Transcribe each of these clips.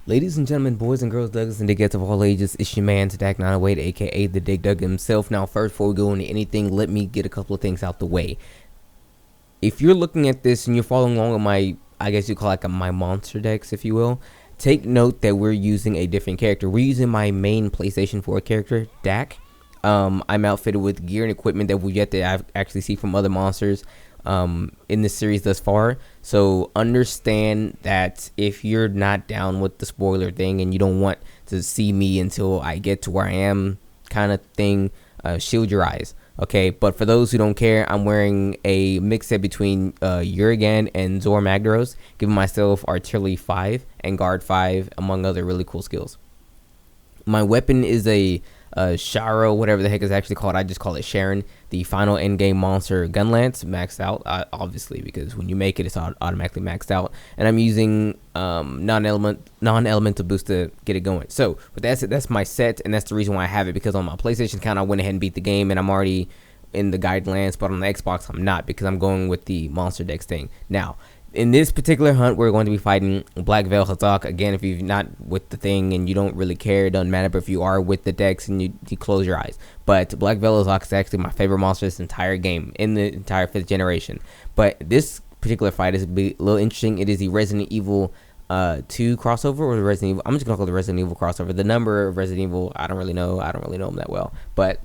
Ladies and gentlemen, boys and girls, Douglas and dickheads of all ages, it's your man, Tadak 908, aka the Dig Dug himself. Now, first, before we go into anything, let me get a couple of things out the way. If you're looking at this and you're following along with my, I guess you call it like my monster decks, if you will, take note that we're using a different character. We're using my main PlayStation 4 character, Dak. I'm outfitted with gear and equipment that we've yet to actually see from other monsters in this series thus far. So understand that if you're not down with the spoiler thing and you don't want to see me until I get to where I am kind of thing, shield your eyes. Okay, but for those who don't care, I'm wearing a mix set between Urigan and Zor Magdaros, giving myself Artillery 5 and Guard 5, among other really cool skills. My weapon is a Sharo, whatever the heck is actually called. I just call it Sharon, the final endgame monster gun lance, maxed out, obviously, because when you make it, it's automatically maxed out. And I'm using non-elemental boost to get it going. So with that said, that's my set, and that's the reason why I have it, because on my PlayStation account, I went ahead and beat the game, and I'm already in the guide lance, but on the Xbox, I'm not, because I'm going with the monster decks thing. Now, in this particular hunt, we're going to be fighting Black Veil Hazak. Again, if you're not with the thing and you don't really care, it doesn't matter. But if you are with the decks and you close your eyes. But Black Veil Hazak is actually my favorite monster this entire game, in the entire 5th generation. But this particular fight is a little interesting. It is the Resident Evil 2 crossover, or the Resident Evil. I'm just going to call it the Resident Evil crossover. The number of Resident Evil, I don't really know. I don't really know them that well. But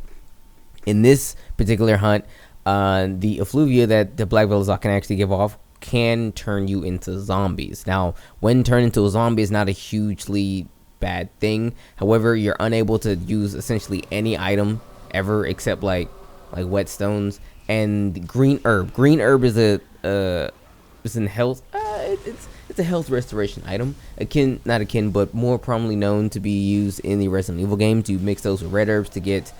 in this particular hunt, the effluvia that the Black Veil Hazak can actually give off can turn you into zombies. Now, when turned into a zombie is not a hugely bad thing. However, you're unable to use essentially any item ever except like whetstones and green herb. Green herb is is in health. It's a health restoration item, but more prominently known to be used in the Resident Evil games. You mix those with red herbs to get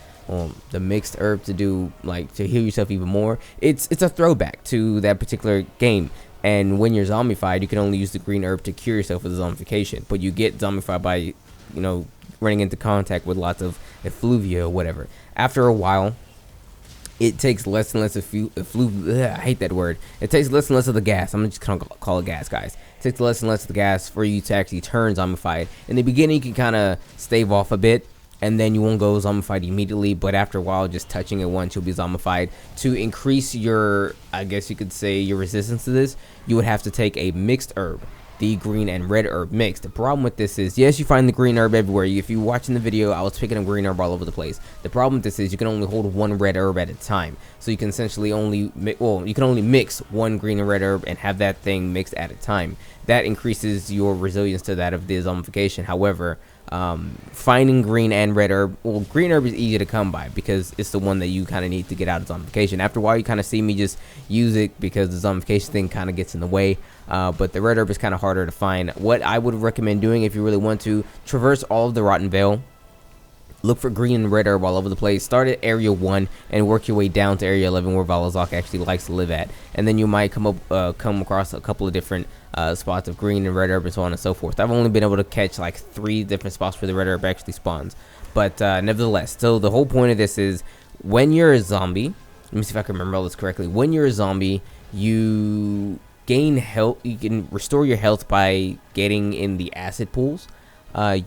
the mixed herb to do to heal yourself even more. It's a throwback to that particular game. And when you're zombified, you can only use the green herb to cure yourself with the zombification. But you get zombified by running into contact with lots of effluvia or whatever. After a while, it takes less and less I hate that word. It takes less and less of the gas. I'm just gonna call it gas, guys. It takes less and less of the gas for you to actually turn zombified. In the beginning, you can kind of stave off a bit, and then you won't go zombified immediately, but after a while, just touching it once, you'll be zombified. To increase your, I guess you could say, your resistance to this, you would have to take a mixed herb, the green and red herb mix. The problem with this is, yes, you find the green herb everywhere. If you're watching the video, I was picking up green herb all over the place. The problem with this is you can only hold one red herb at a time. So you can essentially only mix one green and red herb and have that thing mixed at a time. That increases your resilience to that of the zombification. However, finding green and red herb, green herb is easy to come by because it's the one that you kind of need to get out of zombification. After a while, you kind of see me just use it because the zombification thing kind of gets in the way, but the red herb is kind of harder to find. What I would recommend doing, if you really want to, traverse all of the Rotten Vale, look for green and red herb all over the place. Start at area 1 and work your way down to area 11 where Valazak actually likes to live at, and then you might come across a couple of different spots of green and red herb and so on and so forth. I've only been able to catch like 3 different spots where the red herb actually spawns, but nevertheless, so the whole point of this is, when you're a zombie, let me see if I can remember all this correctly. When you're a zombie, you gain health. You can restore your health by getting in the acid pools.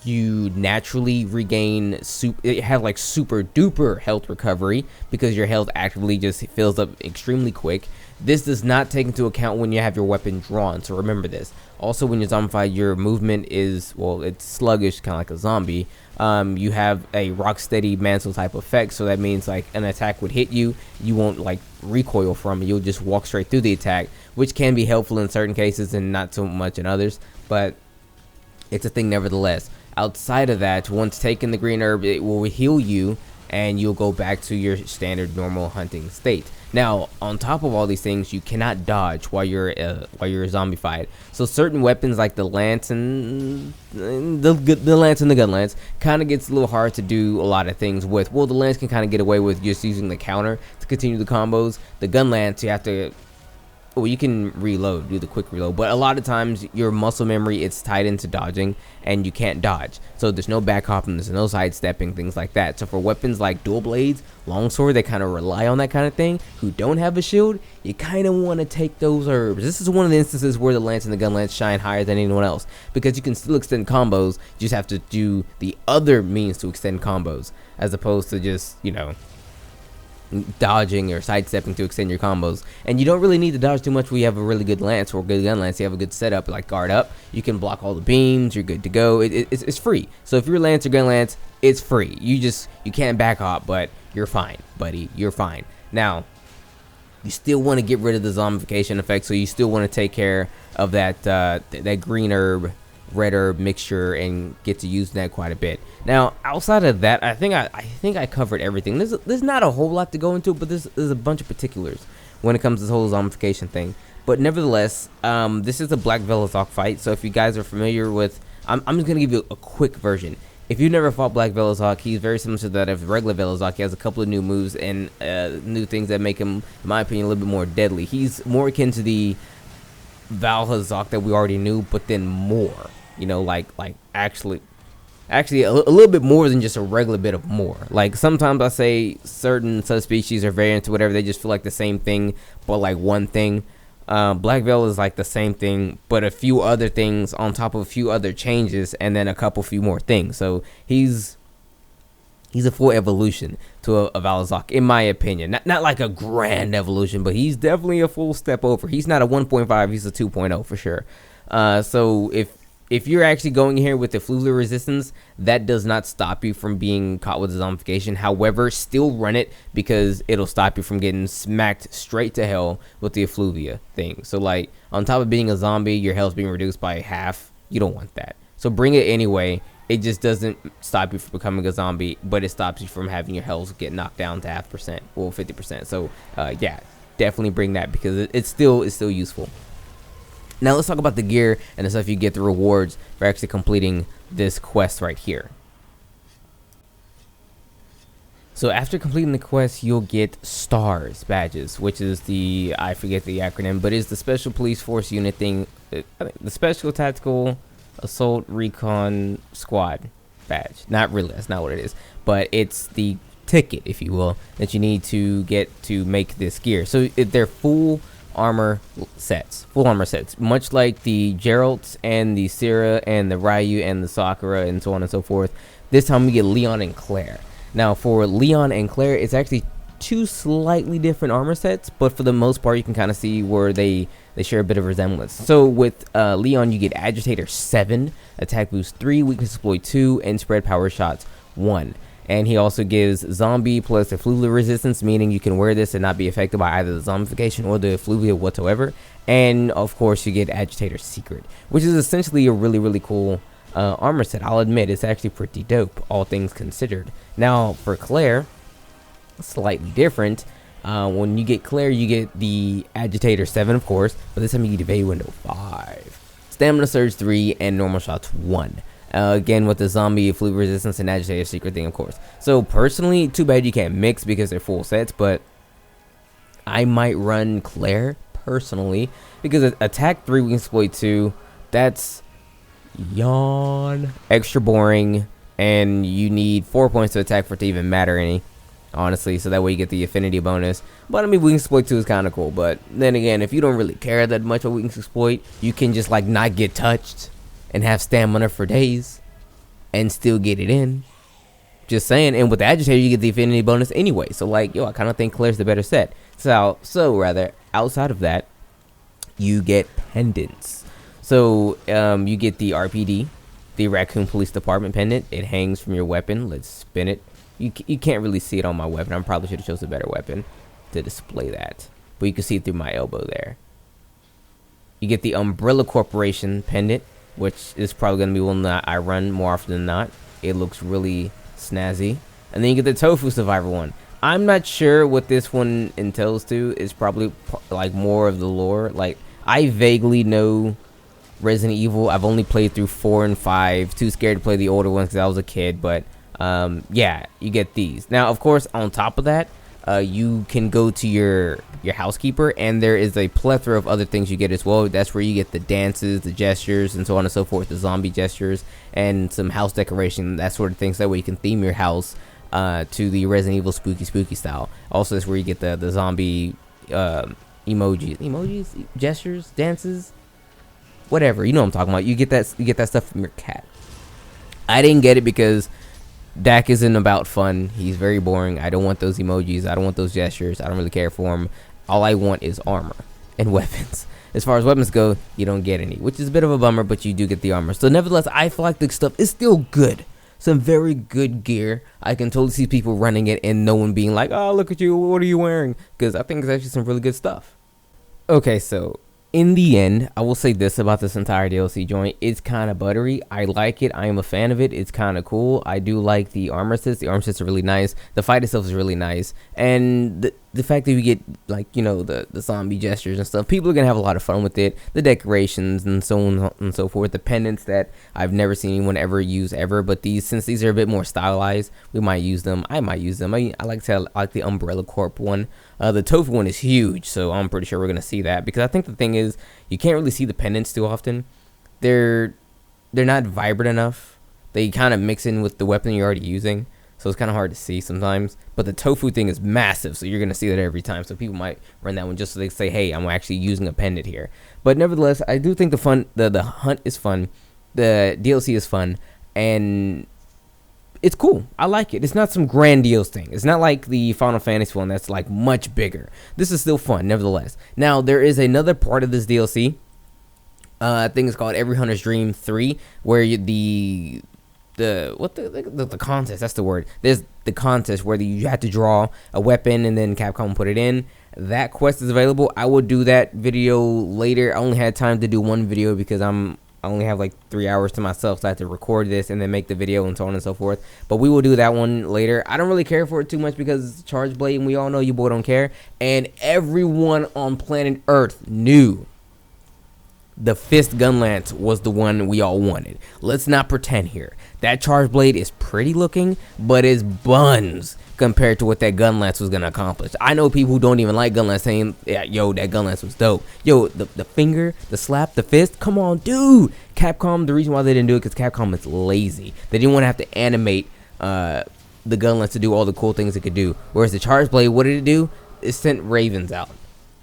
You naturally regain have like super duper health recovery because your health actively just fills up extremely quick. This does not take into account when you have your weapon drawn, so remember this. Also, when you're zombified, your movement is, it's sluggish, kind of like a zombie. You have a rock steady mantle type effect, so that means like an attack would hit you, you won't like recoil from it, you'll just walk straight through the attack, which can be helpful in certain cases and not so much in others, but it's a thing nevertheless. Outside of that, once taking the green herb, it will heal you and you'll go back to your standard normal hunting state. Now, on top of all these things, you cannot dodge while you're zombified. So certain weapons like the lance and the lance and the gun lance kind of gets a little hard to do a lot of things with. Well, the lance can kind of get away with just using the counter to continue the combos. The gun lance, you have to well, you can reload, do the quick reload, but a lot of times your muscle memory, it's tied into dodging, and you can't dodge. So there's no back hopping, there's no sidestepping, things like that. So for weapons like dual blades, longsword, they kind of rely on that kind of thing, who don't have a shield, you kind of want to take those herbs. This is one of the instances where the lance and the gun lance shine higher than anyone else, because you can still extend combos, you just have to do the other means to extend combos, as opposed to just, you know, dodging or sidestepping to extend your combos. And you don't really need to dodge too much when you have a really good lance or a good gun lance. You have a good setup, like guard up, you can block all the beams, you're good to go. It's free. So if you're lance or gun lance, it's free. You can't back hop, but you're fine, buddy, you're fine. Now you still want to get rid of the zombification effect, so you still want to take care of that that green herb, red herb mixture, and get to use that quite a bit. Now outside of that, I think I covered everything. There's not a whole lot to go into, but there's a bunch of particulars when it comes to this whole zombification thing. But nevertheless, this is a Black Velozok fight, so if you guys are familiar with, I'm just gonna give you a quick version. If you've never fought Black Velozok, he's very similar to that of regular Velozok. He has a couple of new moves and new things that make him, in my opinion, a little bit more deadly. He's more akin to the Valhazok that we already knew, but then more. You know, like actually a little bit more than just a regular bit of more. Like sometimes I say certain subspecies or variants or whatever, they just feel like the same thing, but like one thing. Black Veil is like the same thing, but a few other things on top of a few other changes, and then a few more things. So he's a full evolution to a Valhazok, in my opinion. Not like a grand evolution, but he's definitely a full step over. He's not a 1.5, he's a 2.0 for sure. So if you're actually going here with the Fluvia resistance, that does not stop you from being caught with the zombification. However, still run it, because it'll stop you from getting smacked straight to hell with the Fluvia thing. So like, on top of being a zombie, your health's being reduced by half. You don't want that. So bring it anyway. It just doesn't stop you from becoming a zombie, but it stops you from having your health get knocked down to 0.5%, well 50%. So yeah, definitely bring that, because it's still useful. Now let's talk about the gear and the stuff you get, the rewards for actually completing this quest right here. So after completing the quest, you'll get STARS badges, which is the, I forget the acronym, but it's the Special Police Force Unit thing, the Special Tactical Assault Recon Squad badge. Not really, that's not what it is, but it's the ticket, if you will, that you need to get to make this gear. So they're full armor sets, much like the Geralts and the Syrah and the Ryu and the Sakura and so on and so forth. This time we get Leon and Claire. Now for Leon and Claire, it's actually two slightly different armor sets, but for the most part you can kind of see where they share a bit of resemblance. So with Leon, you get Agitator 7, Attack Boost 3, Weakness Exploit 2, and Spread Power Shots 1. And he also gives zombie plus effluvia resistance, meaning you can wear this and not be affected by either the zombification or the effluvia whatsoever. And of course you get Agitator Secret, which is essentially a really cool armor set. I'll admit, it's actually pretty dope, all things considered. Now for Claire, slightly different. When you get Claire, you get the Agitator 7, of course, but this time you get Evade Window 5, Stamina Surge 3, and Normal Shots 1. Again with the zombie, flu resistance, and Agitator Secret thing, of course. So personally, too bad you can't mix because they're full sets, but I might run Claire personally, because Attack 3, Weakness Exploit 2, that's yawn extra boring, and you need 4 points to attack for it to even matter any, honestly, so that way you get the affinity bonus. But I mean, Weakness Exploit 2 is kind of cool, but then again, if you don't really care that much about Weakness Exploit, you can just like not get touched and have stamina for days and still get it in. Just saying. And with the Agitator, you get the affinity bonus anyway. So like, yo, I kind of think Claire's the better set. So rather, outside of that, you get pendants. So you get the RPD, the Raccoon Police Department pendant. It hangs from your weapon. Let's spin it. You can't really see it on my weapon. I probably should have chosen a better weapon to display that, but you can see it through my elbow there. You get the Umbrella Corporation pendant, which is probably going to be one that I run more often than not. It looks really snazzy. And then you get the Tofu Survivor one. I'm not sure what this one entails to. It's probably like more of the lore. Like, I vaguely know Resident Evil. I've only played through 4 and 5. Too scared to play the older ones because I was a kid. But yeah, you get these. Now, of course, on top of that, you can go to your housekeeper, and there is a plethora of other things you get as well. That's where you get the dances, the gestures, and so on and so forth, the zombie gestures, and some house decoration, that sort of things. That way you can theme your house to the Resident Evil spooky style. Also, that's where you get the zombie emojis, gestures, dances, whatever. You know what I'm talking about. You get that stuff from your cat. I didn't get it because Dak isn't about fun. He's very boring. I don't want those emojis. I don't want those gestures. I don't really care for him. All I want is armor and weapons. As far as weapons go, you don't get any, which is a bit of a bummer, but you do get the armor. So nevertheless, I feel like the stuff is still good. Some very good gear. I can totally see people running it and no one being like, oh, look at you, what are you wearing? Because I think it's actually some really good stuff. Okay, so in the end, I will say this about this entire DLC joint. It's kind of buttery. I like it. I am a fan of it. It's kind of cool. I do like the armor sets. The armor sets are really nice. The fight itself is really nice. And the fact that we get, like, you know, the zombie gestures and stuff, people are going to have a lot of fun with it. The decorations and so on and so forth. The pendants that I've never seen anyone ever use ever. But since these are a bit more stylized, we might use them. I might use them. I like the Umbrella Corp one. The tofu one is huge, so I'm pretty sure we're going to see that. Because I think the thing is, you can't really see the pendants too often. They're not vibrant enough. They kind of mix in with the weapon you're already using, so it's kind of hard to see sometimes. But the tofu thing is massive, so you're going to see that every time. So people might run that one just so they say, hey, I'm actually using a pendant here. But nevertheless, I do think the hunt is fun. The DLC is fun, and it's cool. I like it. It's not some grandiose thing. It's not like the Final Fantasy one that's like much bigger. This is still fun, nevertheless. Now, there is another part of this DLC. I think it's called Every Hunter's Dream 3, where the contest, that's the word. There's the contest where you have to draw a weapon and then Capcom will put it in. That quest is available. I will do that video later. I only had time to do one video because I only have like 3 hours to myself, so I have to record this and then make the video and so on and so forth. But we will do that one later. I don't really care for it too much because it's Charge Blade, and we all know you boy don't care. And everyone on planet Earth knew the Fist Gun Lance was the one we all wanted. Let's not pretend here. That Charge Blade is pretty looking, but it's buns compared to what that Gun Lance was going to accomplish. I know people who don't even like Gun Lance saying, yeah, yo, that Gun Lance was dope. Yo, the finger, the slap, the fist, come on, dude. Capcom, the reason why they didn't do it is because Capcom is lazy. They didn't want to have to animate the Gun Lance to do all the cool things it could do. Whereas the Charge Blade, what did it do? It sent ravens out,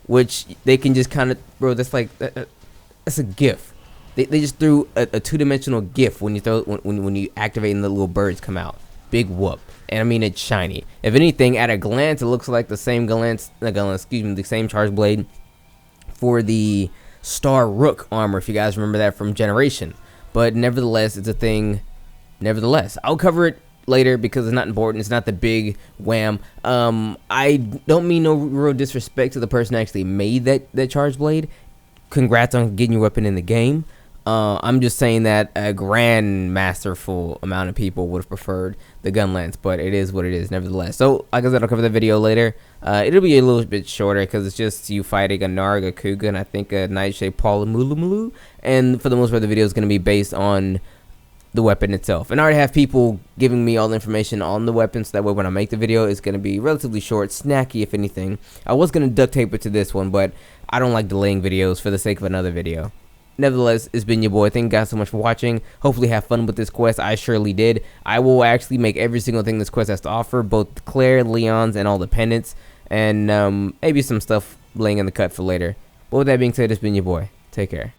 which they can just kind of, bro, that's like, that's a GIF. They just threw a two-dimensional GIF when you when you activate and the little birds come out. Big whoop. And I mean, it's shiny. If anything, at a glance, it looks like the same the same Charge Blade for the Star Rook armor, if you guys remember that from Generation. But nevertheless, it's a thing. Nevertheless, I'll cover it later because it's not important. It's not the big wham. I don't mean no real disrespect to the person who actually made that Charge Blade. Congrats on getting your weapon in the game. I'm just saying that a grand masterful amount of people would have preferred the Gun Lance, but it is what it is nevertheless. So, like I said, I'll cover the video later. It'll be a little bit shorter because it's just you fighting a Narg, a Kuga, and I think a Nightshade Palamulu. And for the most part, the video is going to be based on the weapon itself. And I already have people giving me all the information on the weapon, so that way when I make the video, it's going to be relatively short, snacky if anything. I was going to duct tape it to this one, but I don't like delaying videos for the sake of another video. Nevertheless, it's been your boy. Thank you guys so much for watching. Hopefully have fun with this quest. I surely did. I will actually make every single thing this quest has to offer, both Claire, Leon's, and all the pendants, and maybe some stuff laying in the cut for later. But with that being said, it's been your boy. Take care.